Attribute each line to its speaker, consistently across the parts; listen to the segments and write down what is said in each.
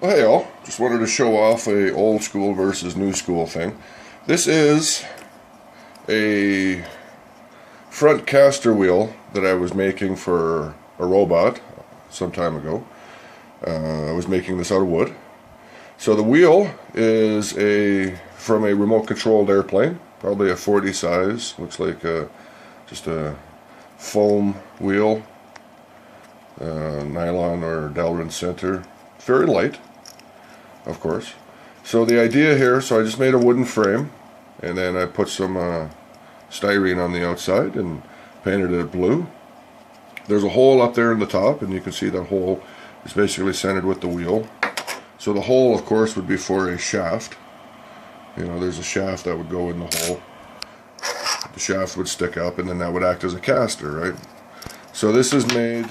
Speaker 1: Well, hey all, just wanted to show off a old school versus new school thing. This is a front caster wheel that I was making for a robot some time ago. I was making this out of wood. So the wheel is from a remote controlled airplane, probably a 40 size. Looks like just a foam wheel, nylon or Delrin center. Very light, of course. So the idea here, so I just made a wooden frame, and then I put some styrene on the outside and painted it blue. There's a hole up there in the top, and you can see that hole is basically centered with the wheel. So the hole, of course, would be for a shaft. You know, there's a shaft that would go in the hole. The shaft would stick up, and then that would act as a caster, right? So this is made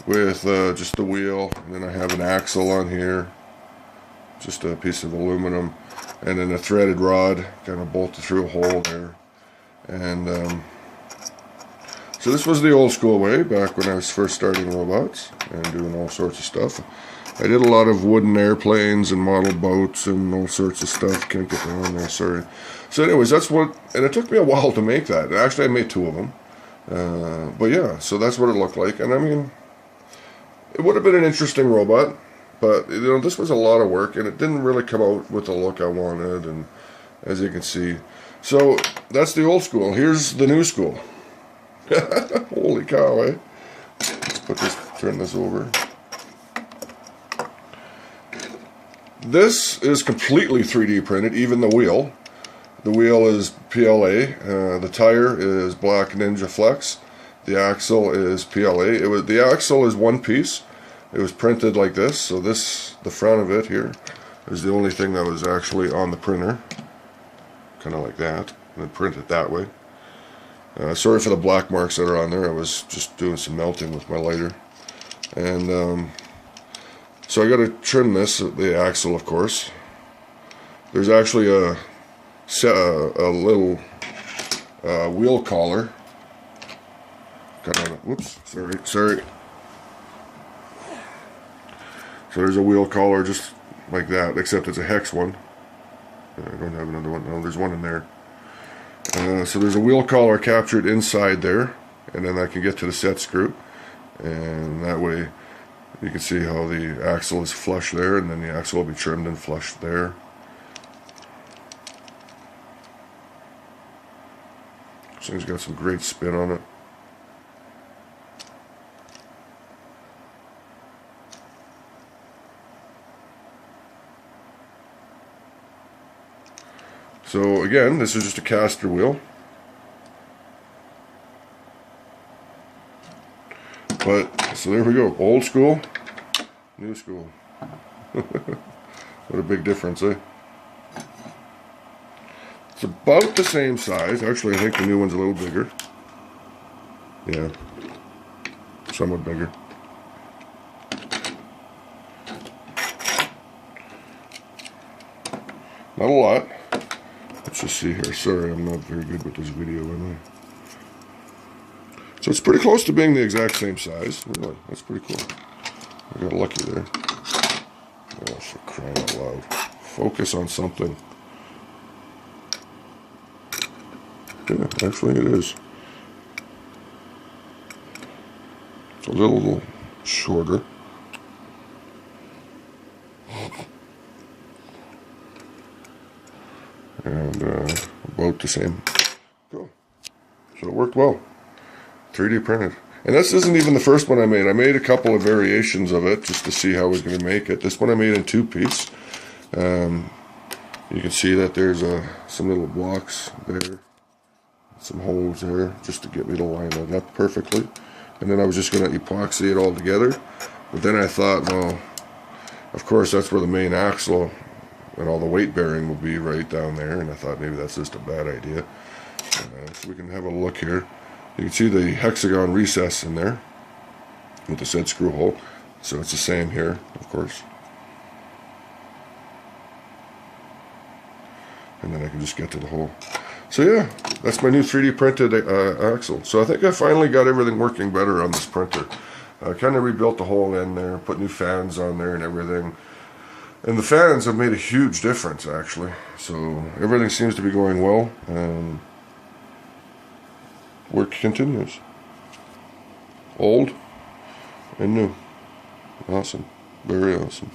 Speaker 1: with just the wheel, and then I have an axle on here, just a piece of aluminum, and then a threaded rod kind of bolted through a hole there. And so this was the old school way back when I was first starting robots and doing all sorts of stuff. I did a lot of wooden airplanes and model boats and all sorts of stuff. Can't get that on there, sorry. So anyways, that's what, and it took me a while to make that. Actually, I made two of them. But yeah, so that's what it looked like. And I mean, it would have been an interesting robot, but you know, this was a lot of work, and it didn't really come out with the look I wanted, and as you can see. So that's the old school. Here's the new school. Holy cow, eh? Let's turn this over. This is completely 3D printed, even the wheel. The wheel is PLA. The tire is Black Ninja Flex. The axle is PLA. The axle is one piece. It was printed like this. So this, the front of it here, is the only thing that was actually on the printer. Kind of like that. And then printed that way. Sorry for the black marks that are on there. I was just doing some melting with my lighter. And so I got to trim this, the axle, of course. There's actually a little wheel collar. Whoops, sorry. So there's a wheel collar just like that, except it's a hex one. I don't have another one. No, there's one in there. So there's a wheel collar captured inside there, and then I can get to the set screw, and that way you can see how the axle is flush there, and then the axle will be trimmed and flushed there. This thing's got some great spin on it. So again, this is just a caster wheel. But, so there we go. Old school, new school. What a big difference, eh? It's about the same size. Actually, I think the new one's a little bigger. Yeah. Somewhat bigger. Not a lot. Let's just see here. Sorry, I'm not very good with this video, am I? So it's pretty close to being the exact same size. Really, that's pretty cool. I got lucky there. Oh, for crying out loud. Focus on something. Yeah, actually it is. It's a little shorter. And about the same. Cool. So it worked well. 3D printed. And this isn't even the first one I made. I made a couple of variations of it just to see how I was going to make it. This one I made in two pieces. You can see that there's some little blocks there. Some holes there just to get me to line it up perfectly. And then I was just going to epoxy it all together. But then I thought, well, of course that's where the main axle and all the weight bearing will be right down there. And I thought maybe that's just a bad idea. So we can have a look here. You can see the hexagon recess in there with the set screw hole. So it's the same here, of course. And then I can just get to the hole. So yeah, that's my new 3D printed axle. So I think I finally got everything working better on this printer. I kind of rebuilt the whole end there, put new fans on there and everything. And the fans have made a huge difference, actually. So everything seems to be going well, and work continues. Old and new. Awesome. Very awesome.